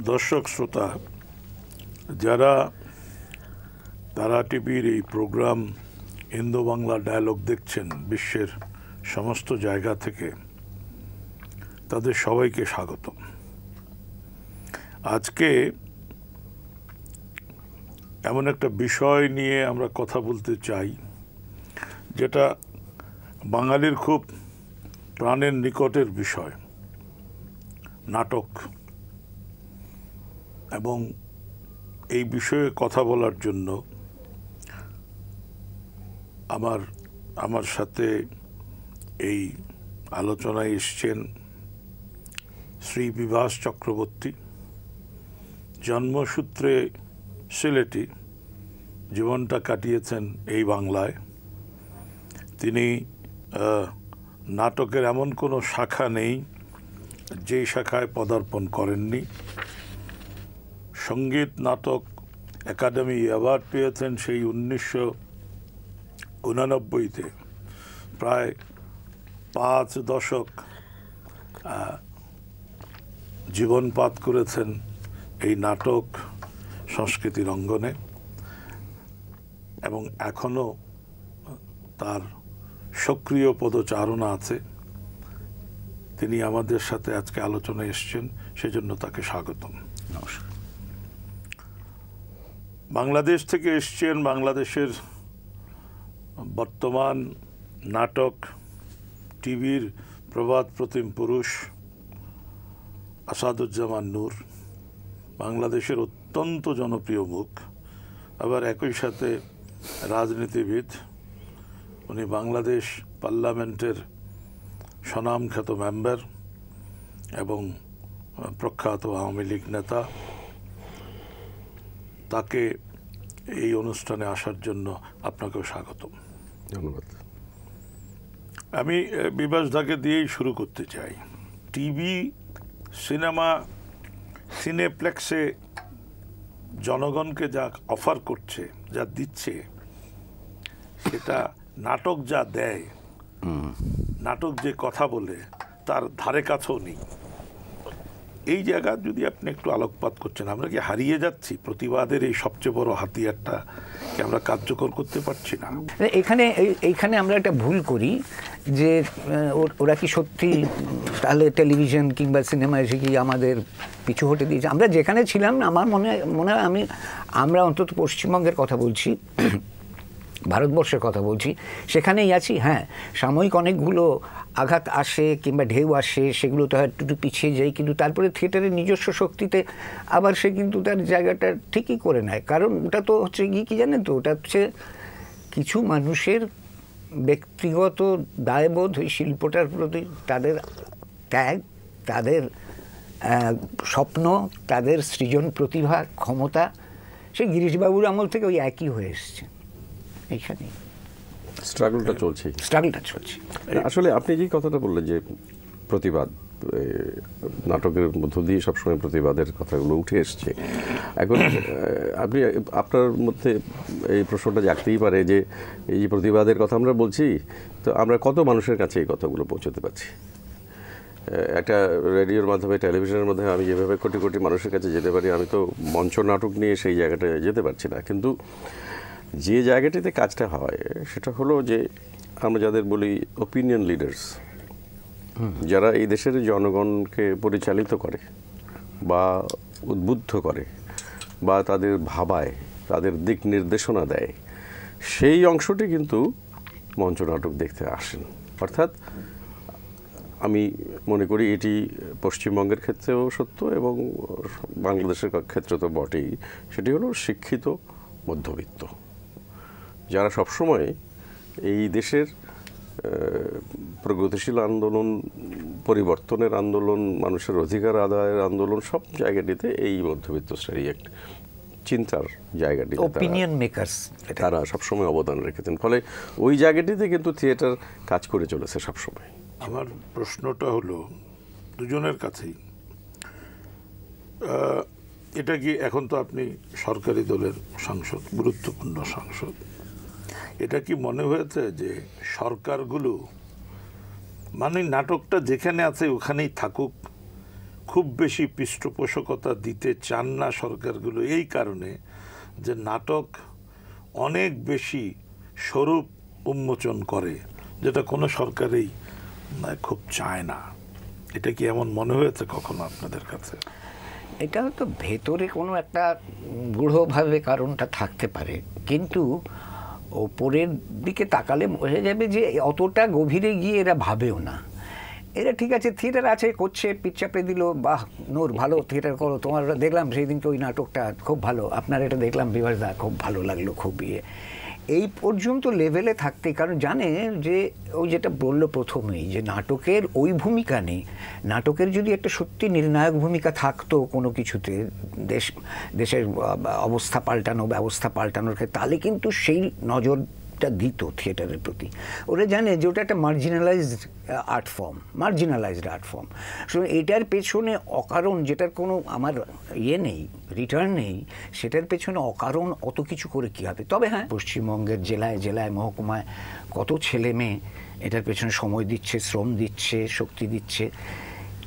দর্শক শ্রোতা যারা তারা টিভির এই প্রোগ্রাম ইন্দো বাংলা ডায়ালগ দেখছেন বিশ্বের সমস্ত জায়গা থেকে, তাদের সবাইকে স্বাগতম। আজকে এমন একটা বিষয় নিয়ে আমরা কথা বলতে চাই যেটা বাঙালির খুব প্রাণের নিকটের বিষয়, নাটক। এবং এই বিষয়ে কথা বলার জন্য আমার সাথে এই আলোচনায় এসছেন শ্রী বিভাস চক্রবর্তী। জন্মসূত্রে সিলেটি, জীবনটা কাটিয়েছেন এই বাংলায়। তিনি নাটকের এমন কোনো শাখা নেই যেই শাখায় পদার্পণ করেননি। সঙ্গীত নাটক একাডেমি অ্যাওয়ার্ড পেয়েছেন সেই 1989-তে। প্রায় 5 দশক জীবনপাত করেছেন এই নাটক সংস্কৃতির অঙ্গনে এবং এখনও তার সক্রিয় পদচারণা আছে। তিনি আমাদের সাথে আজকে আলোচনায় এসেছেন, সেজন্য তাকে স্বাগতম। নমস্কার। বাংলাদেশ থেকে এসছেন বাংলাদেশের বর্তমান নাটক টিভির প্রবাদ প্রতিম পুরুষ আসাদুজ্জামান নূর, বাংলাদেশের অত্যন্ত জনপ্রিয় মুখ, আবার একই সাথে রাজনীতিবিদ। উনি বাংলাদেশ পার্লামেন্টের স্বনামখ্যাত মেম্বার এবং প্রখ্যাত আওয়ামী লীগ নেতা। তাকে এই অনুষ্ঠানে আসার জন্য আপনাকেও স্বাগতম। ধন্যবাদ। আমি বিভাস দাকে দিয়েই শুরু করতে চাই। টিভি সিনেমা সিনেপ্লেক্সে জনগণকে যা অফার করছে, যা দিচ্ছে, সেটা নাটক যা দেয়, নাটক যে কথা বলে তার ধারে কাছেও নেই। এই জায়গা যদি আপনি একটু আলোকপাত করছেন, আমরা কি হারিয়ে যাচ্ছি? প্রতিবাদের এই সবচেয়ে বড় হাতিয়ারটা কি আমরা কার্যকর করতে পারছি না? এইখানে আমরা একটা ভুল করি যে ওরা কি সত্যি তাহলে টেলিভিশন কিংবা সিনেমা এসে কি আমাদের পিছু হটে দিয়েছে? আমরা যেখানে ছিলাম, আমার মনে হয় আমরা অন্তত পশ্চিমবঙ্গের কথা বলছি, ভারতবর্ষের কথা বলছি, সেখানেই আছি। হ্যাঁ, সাময়িক অনেকগুলো আঘাত আসে কিংবা ঢেউ আসে, সেগুলো তো একটু পিছিয়ে যায়, কিন্তু তারপরে থিয়েটারের নিজস্ব শক্তিতে আবার সে কিন্তু তার জায়গাটা ঠিকই করে নেয়। কারণ ওটা তো হচ্ছে কি জানেন তো, ওটা হচ্ছে কিছু মানুষের ব্যক্তিগত দায়বোধ ওই শিল্পটার প্রতি, তাদের ত্যাগ, তাদের স্বপ্ন, তাদের সৃজন প্রতিভা, ক্ষমতা, সে গিরিশবাবুর আমল থেকে ওই একই হয়ে এসছে। এইখানেই স্ট্রাগলটা চলছে। আসলে আপনি যে কথাটা বললেন যে প্রতিবাদ, নাটকের মধ্য দিয়ে সবসময় প্রতিবাদের কথাগুলো উঠে এসছে। এখন আপনি আপনার মধ্যে এই প্রশ্নটা জাগতেই পারে যে এই যে প্রতিবাদের কথা আমরা বলছি, তো আমরা কত মানুষের কাছে এই কথাগুলো পৌঁছতে পারছি? একটা রেডিওর মাধ্যমে, টেলিভিশনের মাধ্যমে আমি যেভাবে কোটি কোটি মানুষের কাছে যেতে পারি, আমি তো মঞ্চ নাটক নিয়ে সেই জায়গাটায় যেতে পারছি না। কিন্তু যে জায়গাটিতে কাজটা হয় সেটা হলো যে আমরা যাদের বলি ওপিনিয়ন লিডার্স, যারা এই দেশের জনগণকে পরিচালিত করে বা উদ্বুদ্ধ করে বা তাদের ভাবায়, তাদের দিক নির্দেশনা দেয়, সেই অংশটি কিন্তু মঞ্চ নাটক দেখতে আসেন। অর্থাৎ আমি মনে করি এটি পশ্চিমবঙ্গের ক্ষেত্রেও সত্য এবং বাংলাদেশের ক্ষেত্রে তো বটেই। সেটি হলো শিক্ষিত মধ্যবিত্ত, যারা সবসময় এই দেশের প্রগতিশীল আন্দোলন, পরিবর্তনের আন্দোলন, মানুষের অধিকার আদায়ের আন্দোলন, সব জায়গাটিতে এই মধ্যবিত্ত শ্রেণী একটা চিন্তার জায়গাটি, ওপিনিয়ন মেকারস, তারা সবসময় অবদান রেখেছেন। ফলে ওই জায়গাটিতে কিন্তু থিয়েটার কাজ করে চলেছে সবসময়। আমার প্রশ্নটা হলো দুজনের কাছেই, এটা কি এখন তো আপনি সরকারি দলের সাংসদ, গুরুত্বপূর্ণ সাংসদ, এটা কি মনে হয়েছে যে সরকারগুলো মানে নাটকটা যেখানে আছে ওখানেই থাকুক, খুব বেশি পৃষ্ঠপোষকতা দিতে চান না সরকারগুলো এই কারণে যে নাটক অনেক বেশি স্বরূপ উন্মোচন করে, যেটা কোনো সরকারই খুব চায় না। এটা কি এমন মনে হয়েছে কখনো আপনাদের কাছে? এটা হয়তো ভেতরে কোনো একটা গূঢ়ভাবে কারণটা থাকতে পারে, কিন্তু ওপরের দিকে তাকালে বোঝা যাবে যে অতটা গভীরে গিয়ে এরা ভাবেও না। এরা ঠিক আছে, থিয়েটার আছে, করছে, পিচ চাপড়ে দিল, বাহ নূর ভালো থিয়েটার করো, তোমার দেখলাম সেই দিনকে ওই নাটকটা খুব ভালো, আপনার এটা দেখলাম বিভাস দা খুব ভালো লাগলো, খুব এই পর্যন্ত লেভেলে থাকতে, কারণ জানে যে ওই যেটা বললো প্রথমেই যে নাটকের ওই ভূমিকা নেই। নাটকের যদি একটা সত্যি নির্ণায়ক ভূমিকা থাকতো কোনো কিছুতে, দেশের অবস্থা পাল্টানো, ব্যবস্থা পাল্টানোর ক্ষেত্রে, তাহলে কিন্তু সেই নজরটা দিত থিয়েটারের প্রতি। ওরা জানে যে ওটা একটা মার্জিনালাইজড আর্ট ফর্ম। এটার পেছনে অকারণ, যেটার কোনো আমার নেই, রিটার্ন নেই, সেটার পেছনে অকারণ অত কিছু করে কী হবে। তবে হ্যাঁ, পশ্চিমবঙ্গের জেলায় মহকুমায় কত ছেলে মেয়ে এটার পেছনে সময় দিচ্ছে, শ্রম দিচ্ছে, শক্তি দিচ্ছে,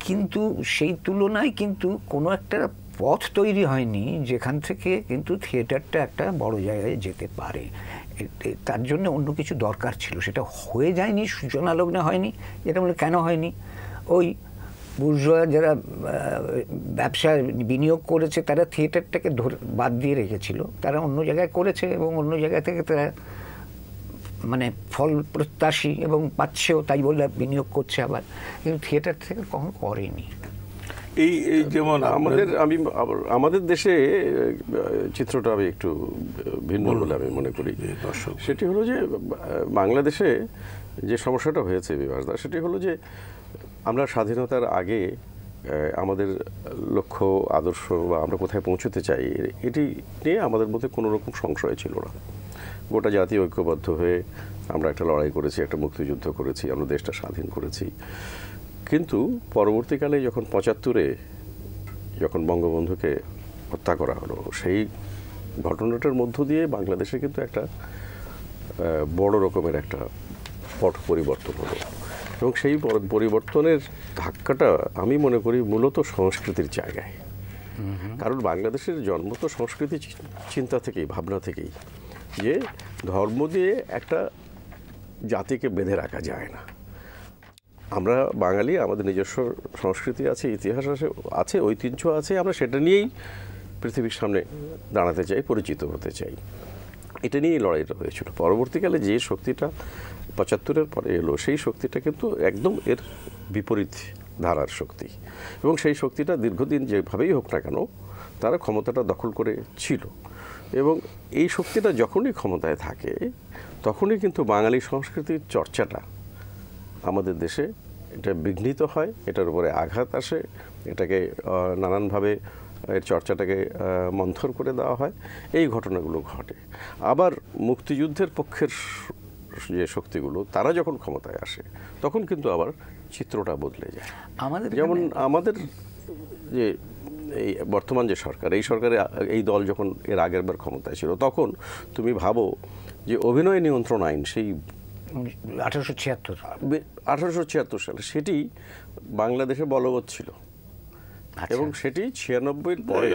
কিন্তু সেই তুলনায় কিন্তু কোনো একটা পথ তৈরি হয়নি যেখান থেকে কিন্তু থিয়েটারটা একটা বড় জায়গায় যেতে পারে। তার জন্য অন্য কিছু দরকার ছিল, সেটা হয়ে যায়নি, সূচনালগ্নে হয়নি। যেটা বলে কেন হয়নি, ওই বুর্জোয়া যারা ব্যবসায় বিনিয়োগ করেছে তারা থিয়েটারটাকে বাদ দিয়ে রেখেছিল, তারা অন্য জায়গায় করেছে এবং অন্য জায়গা থেকে তারা মানে ফল প্রত্যাশী এবং পাচ্ছেও, তাই বলে বিনিয়োগ করছে আবার, কিন্তু থিয়েটার থেকে কখনো করেনি। এই যেমন আমাদের দেশে চিত্রটা আমি একটু ভিন্ন বলে আমি মনে করি। সেটি হলো যে বাংলাদেশে যে সমস্যাটা হয়েছে বিভাসদা, সেটি হলো যে আমরা স্বাধীনতার আগে আমাদের লক্ষ্য, আদর্শ বা আমরা কোথায় পৌঁছতে চাই এটি নিয়ে আমাদের মধ্যে কোনো রকম সংশয় ছিল না। গোটা জাতি ঐক্যবদ্ধ হয়ে আমরা একটা লড়াই করেছি, একটা মুক্তিযুদ্ধ করেছি, আমরা দেশটা স্বাধীন করেছি। কিন্তু পরবর্তীকালে যখন ৭৫-এ যখন বঙ্গবন্ধুকে হত্যা করা হলো, সেই ঘটনাটার মধ্য দিয়ে বাংলাদেশে কিন্তু একটা বড় রকমের একটা পট পরিবর্তন হলো, এবং সেই পরিবর্তনের ধাক্কাটা আমি মনে করি মূলত সংস্কৃতির জায়গায়। কারণ বাংলাদেশের জন্ম তো সংস্কৃতি চিন্তা থেকেই, ভাবনা থেকেই, যে ধর্ম দিয়ে একটা জাতিকে বেঁধে রাখা যায় না। আমরা বাঙালি, আমাদের নিজস্ব সংস্কৃতি আছে, ইতিহাস আছে, ঐতিহ্য আছে, আমরা সেটা নিয়েই পৃথিবীর সামনে দাঁড়াতে চাই, পরিচিত হতে চাই। এটা নিয়েই লড়াইটা হয়েছিল। পরবর্তীকালে যে শক্তিটা ৭৫-এর পরে এলো, সেই শক্তিটা কিন্তু একদম এর বিপরীত ধারার শক্তি, এবং সেই শক্তিটা দীর্ঘদিন যেভাবেই হোক না কেন তারা ক্ষমতাটা দখল করে ছিল, এবং এই শক্তিটা যখনই ক্ষমতায় থাকে তখনই কিন্তু বাঙালি সংস্কৃতির চর্চাটা আমাদের দেশে এটা বিঘ্নিত হয়, এটার উপরে আঘাত আসে, এটাকে নানানভাবে এর চর্চাটাকে মন্থর করে দেওয়া হয়, এই ঘটনাগুলো ঘটে। আবার মুক্তিযুদ্ধের পক্ষের যে শক্তিগুলো তারা যখন ক্ষমতায় আসে তখন কিন্তু আবার চিত্রটা বদলে যায়। যেমন আমাদের যে এই বর্তমান যে সরকার, এই সরকারে এই দল যখন এর আগের বার ক্ষমতায় ছিল, তখন তুমি ভাবো যে অভিনয় নিয়ন্ত্রণ আইন সেই 1876 সালে সেটি বাংলাদেশে বলবৎ ছিল, এবং সেটি 96-এর পরে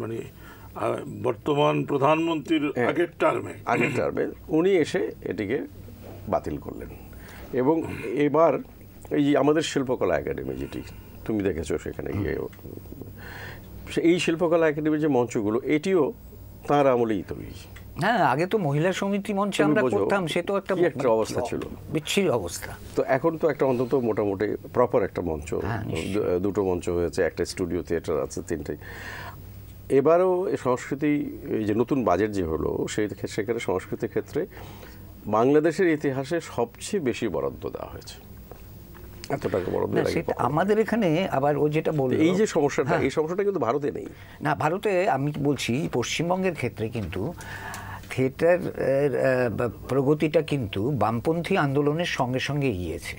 মানে বর্তমান প্রধানমন্ত্রীর আগের টার্মে উনি এসে এটিকে বাতিল করলেন। এবং এবার এই যে আমাদের শিল্পকলা একাডেমি, যেটি তুমি দেখেছো সেখানে গিয়ে, এই শিল্পকলা একাডেমির যে মঞ্চগুলো, এটিও তাঁর আমলেই তৈরি। হ্যাঁ, আগে তো মহিলা সমিতি মঞ্চে আমরা করতাম, সে তো একটা অবস্থা ছিল, বিচ্ছিরি অবস্থা। তো এখন তো একটা অন্তত মোটামুটি প্রপার একটা মঞ্চ, দুটো মঞ্চ হয়েছে, একটা স্টুডিও থিয়েটার আছে, 3টে। এবারও সংস্কৃতি, এই যে নতুন বাজেট যে হলো, সেখানে সংস্কৃতির ক্ষেত্রে বাংলাদেশের ইতিহাসে সবচেয়ে বেশি বরাদ্দ দেওয়া হয়েছে। এত টাকা বরাদ্দ আমাদের এখানে আবার ও যেটা বলল, এই যে সমস্যাটা, এই সমস্যাটা কিন্তু ভারতে নেই। না, ভারতে আমি বলছি পশ্চিমবঙ্গের ক্ষেত্রে কিন্তু থিয়েটার প্রগতিটা কিন্তু বামপন্থী আন্দোলনের সঙ্গে সঙ্গে গিয়েছে।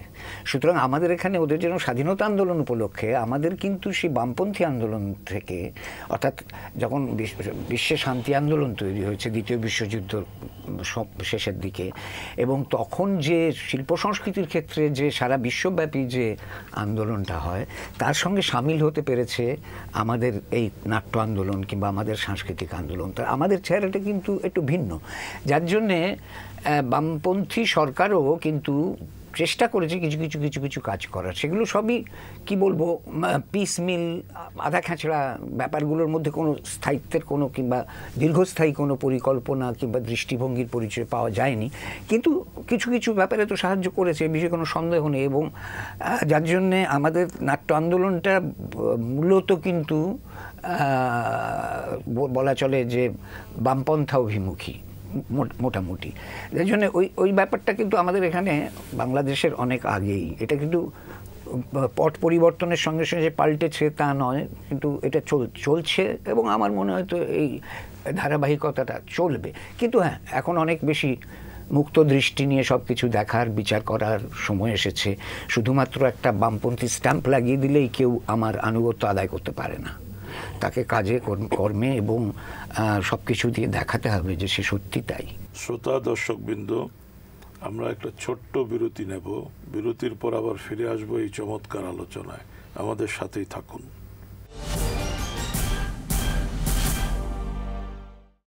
সুতরাং আমাদের এখানে ওদের যেন স্বাধীনতা আন্দোলন উপলক্ষে আমাদের কিন্তু সেই বামপন্থী আন্দোলন থেকে, অর্থাৎ যখন বিশ্বে শান্তি আন্দোলন তৈরি হয়েছে দ্বিতীয় বিশ্বযুদ্ধ শেষের দিকে, এবং তখন যে শিল্প সংস্কৃতির ক্ষেত্রে যে সারা বিশ্বব্যাপী যে আন্দোলনটা হয় তার সঙ্গে সামিল হতে পেরেছে আমাদের এই নাট্য আন্দোলন কিংবা আমাদের সাংস্কৃতিক আন্দোলন। তা আমাদের চেহারাটা কিন্তু একটু ভিন্ন, যার জন্যে বামপন্থী সরকারও কিন্তু চেষ্টা করেছে কিছু কিছু কিছু কিছু কাজ করার। সেগুলো সবই কি বলবো, পিস মিল, আধা খাঁচড়া ব্যাপারগুলোর মধ্যে কোনো স্থায়িত্বের কোনো কিংবা দীর্ঘস্থায়ী কোনো পরিকল্পনা কিংবা দৃষ্টিভঙ্গির পরিচয় পাওয়া যায়নি, কিন্তু কিছু কিছু ব্যাপারে তো সাহায্য করেছে, বিষয়ে কোনো সন্দেহ নেই। এবং যার জন্যে আমাদের নাট্য আন্দোলনটা মূলত কিন্তু বলা চলে যে বামপন্থা অভিমুখী মোটামুটি। যার জন্য ওই ব্যাপারটা কিন্তু আমাদের এখানে বাংলাদেশের অনেক আগেই, এটা কিন্তু পট পরিবর্তনের সঙ্গে সঙ্গে পাল্টেছে তা নয়, কিন্তু এটা চলছে এবং আমার মনে হয় তো এই ধারাবাহিকতাটা চলবে। কিন্তু হ্যাঁ, এখন অনেক বেশি মুক্ত দৃষ্টি নিয়ে সব কিছু দেখার, বিচার করার সময় এসেছে। শুধুমাত্র একটা বামপন্থী স্ট্যাম্প লাগিয়ে দিলেই কেউ আমার আনুগত্য আদায় করতে পারে না, তাকে কাজে কর্মে এবং সব কিছু দিয়ে দেখাতে হবে যে সে সত্যি তাই। শ্রোতা দর্শকবৃন্দ, আমরা একটা ছোট্ট বিরতি নেব। বিরতির পর আবার ফিরে আসবো এই চমৎকার আলোচনায়। আমাদের সাথেই থাকুন।